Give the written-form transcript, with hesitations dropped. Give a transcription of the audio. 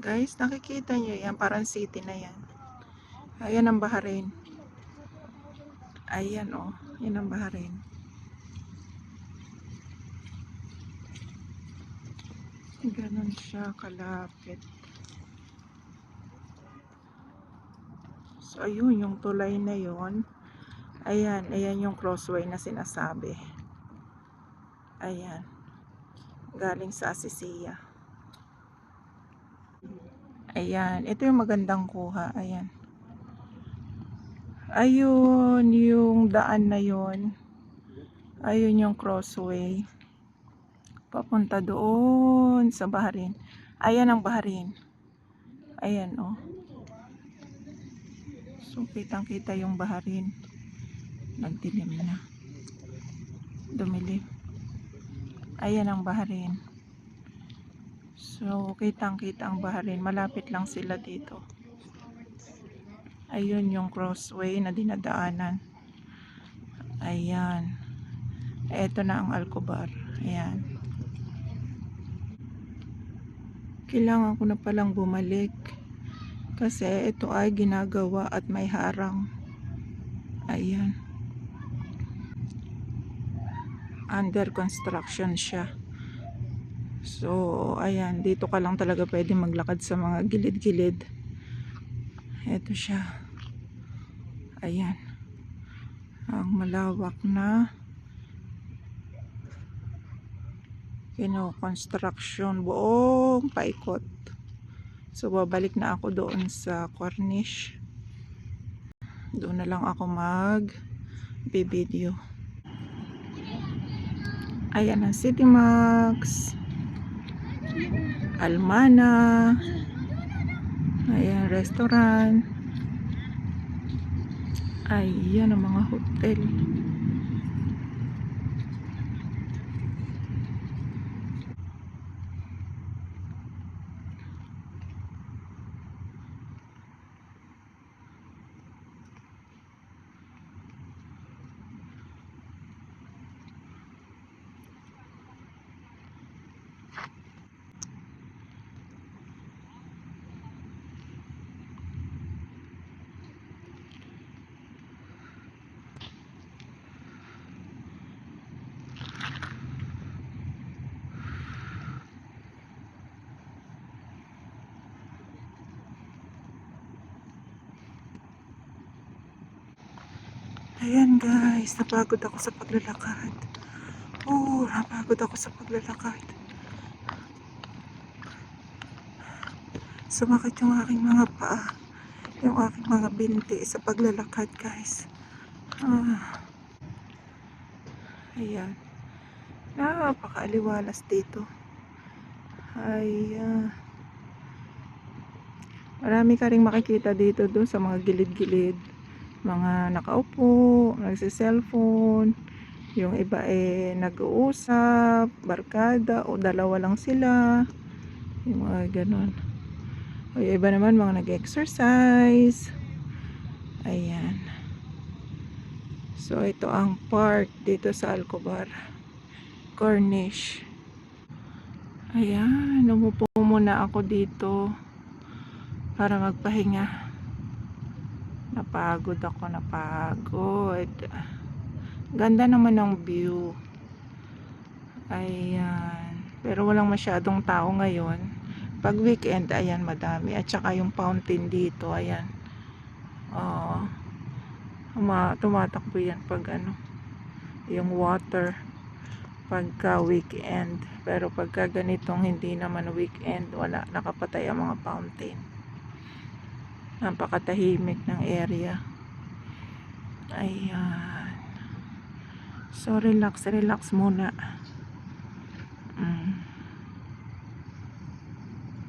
Guys, nakikita nyo yan, parang city na yan. Ayan ang Bahrain. Ayan oh, yan ang Bahrain. Ganon siya kalapit. So ayun, yung tulay na yon. Ayan, ayan yung crossway na sinasabi. Ayan, galing sa Asisiya. Ayan, ito yung magandang kuha. Ayan. Ayun, yung daan na yon. Ayun yung crossway. Papunta doon sa Bahrain. Ayan ang Bahrain. Ayan oh. So kitang kita yung Bahrain. Nagdilim na. Dumilim. Ayan ang Bahrain. So kitang kita ang Bahrain. Malapit lang sila dito. Ayun yung crossway na dinadaanan. Ayan. Eto na ang Al-Khobar. Ayan. Kailangan ko na palang bumalik. Kasi ito ay ginagawa at may harang. Ayan. Under construction siya. So, ayan. Dito ka lang talaga pwede maglakad sa mga gilid-gilid. Ito siya. Ayan. Ang malawak na construction buong paikot. So babalik na ako doon sa Corniche. Doon na lang ako mag-video. Ayan ang City Max, Almana. Ayan restaurant. Ayan ang mga hotel. Ayan guys, napagod ako sa paglalakad. Napagod ako sa paglalakad. Sumakit yung aking mga paa, yung aking mga binti sa paglalakad guys. Ayan. Napakaaliwalas dito. Ayan. Marami ka rin makikita dito doon sa mga gilid-gilid. Mga nakaupo, nagsiselfone. Yung iba nag-uusap, barkada o dalawa lang sila. Yung mga ganon. O yung iba naman mga nag-exercise. Ayan. So ito ang park dito sa Al-Khobar. Corniche. Ayan, umupo muna ako dito para magpahinga. Napagod. Ganda naman ng view. Ayan. Pero walang masyadong tao ngayon. Pag weekend, ayan, madami. At saka yung fountain dito, ayan. Tumatakbo yan pag yung water. Pagka weekend. Pero pagka ganitong hindi naman weekend, wala. Nakapatay ang mga fountain. Napakatahimik ng area. Ayan. So relax muna.